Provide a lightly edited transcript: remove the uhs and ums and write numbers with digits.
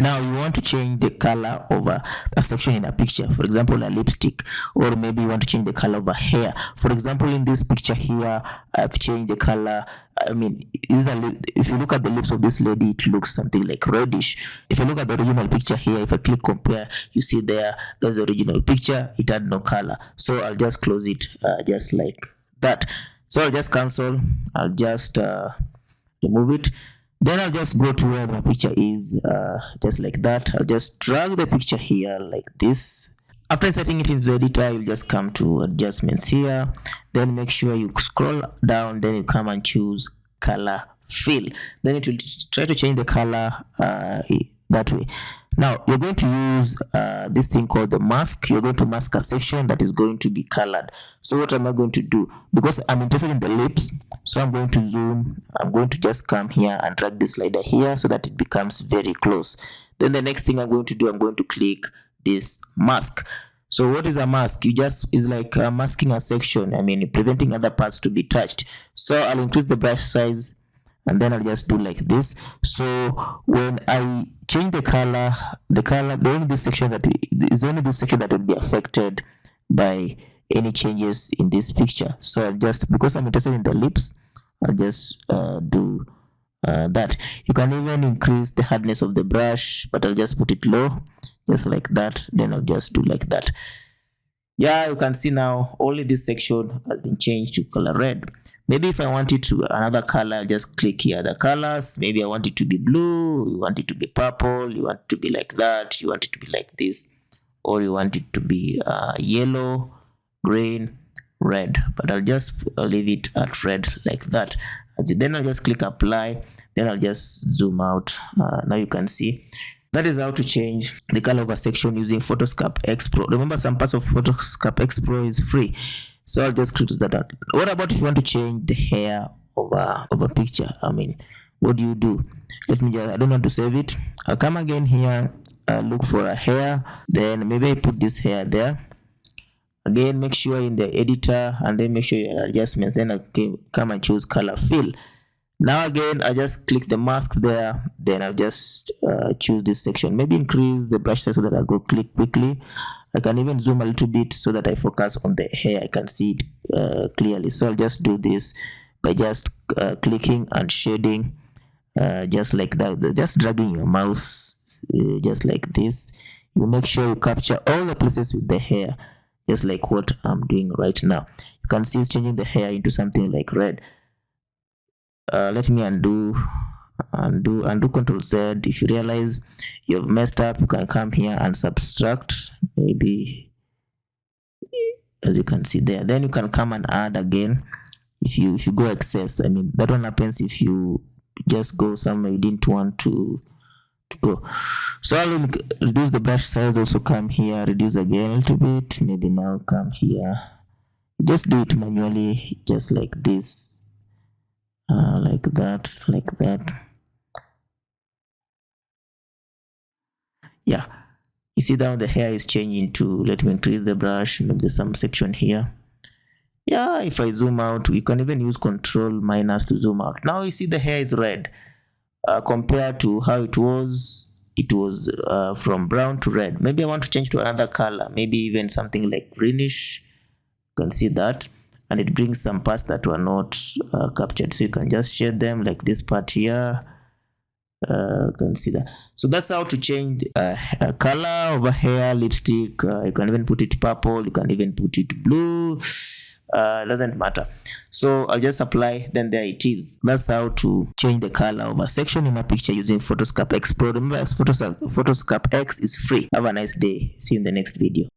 Now you want to change the color of a section in a picture, for example a lipstick, or maybe you want to change the color of a hair. For example, in this picture here, I've changed the color. I mean, if you look at the lips of this lady, it looks something like reddish. If you look at the original picture here, if I click compare, you see there's the original picture, it had no color. So I'll just close it just like that. So I'll just cancel, I'll just remove it. Then I'll just go to where the picture is, just like that. I'll just drag the picture here like this. After setting it in the editor, you'll just come to adjustments here. Then make sure you scroll down, then you come and choose color fill. Then it will try to change the color that way. Now you're going to use this thing called the mask. You're going to mask a section that is going to be colored. So what am I going to do? Because I'm interested in the lips, so I'm going to zoom. I'm going to just come here and drag the slider here so that it becomes very close. Then the next thing I'm going to do, I'm going to click this mask. So what is a mask? Is like masking a section. I mean, preventing other parts to be touched. So I'll increase the brush size, and then I'll just do like this. So when I change the color, only this section that will be affected by any changes in this picture. So I'll just, because I'm interested in the lips, I'll just do that. You can even increase the hardness of the brush, but I'll just put it low, just like that. Then I'll just do like that. Yeah, you can see now only this section has been changed to color red. Maybe if I want it to another color, I'll just click here the colors. Maybe I want it to be blue, you want it to be purple, you want it to be like that, you want it to be like this, or you want it to be yellow, green, red. But I'll just leave it at red like that. Then I'll just click apply. Then I'll just zoom out. Now you can see. That is how to change the color of a section using PhotoScape X Pro. Remember, some parts of PhotoScape X Pro is free, so I'll just close that out. What about if you want to change the hair of a picture? I mean, what do you do? I don't want to save it. I'll come again here, look for a hair, then maybe I put this hair there. Again, make sure in the editor, and then make sure your adjustments. Then I'll come and choose color fill. Now again, I just click the mask there, then I'll just choose this section. Maybe increase the brush size so that I go click quickly. I can even zoom a little bit so that I focus on the hair. I can see it clearly. So I'll just do this by just clicking and shading, just like that. Just dragging your mouse just like this. You make sure you capture all the places with the hair, just like what I'm doing right now. You can see it's changing the hair into something like red. Let me undo Control Z. If you realize you've messed up, you can come here and subtract, maybe, as you can see there. Then you can come and add again if you go excess. I mean, that one happens if you just go somewhere you didn't want to go. So I'll reduce the brush size. Also come here, reduce again a little bit. Maybe now come here, just do it manually, just like this. Like that. Yeah, you see now the hair is changing to, let me increase the brush, maybe there's some section here. Yeah, if I zoom out, you can even use Control minus to zoom out. Now you see the hair is red, compared to how it was from brown to red. Maybe I want to change to another color, maybe even something like greenish. You can see that. And it brings some parts that were not captured, so you can just shade them, like this part here. You can see that. So that's how to change a color of a hair, lipstick. You can even put it purple, you can even put it blue. Doesn't matter. So I'll just apply, then there it is. That's how to change the color of a section in a picture using PhotoScape X Pro. Remember, PhotoScape X is free. Have a nice day. See you in the next video.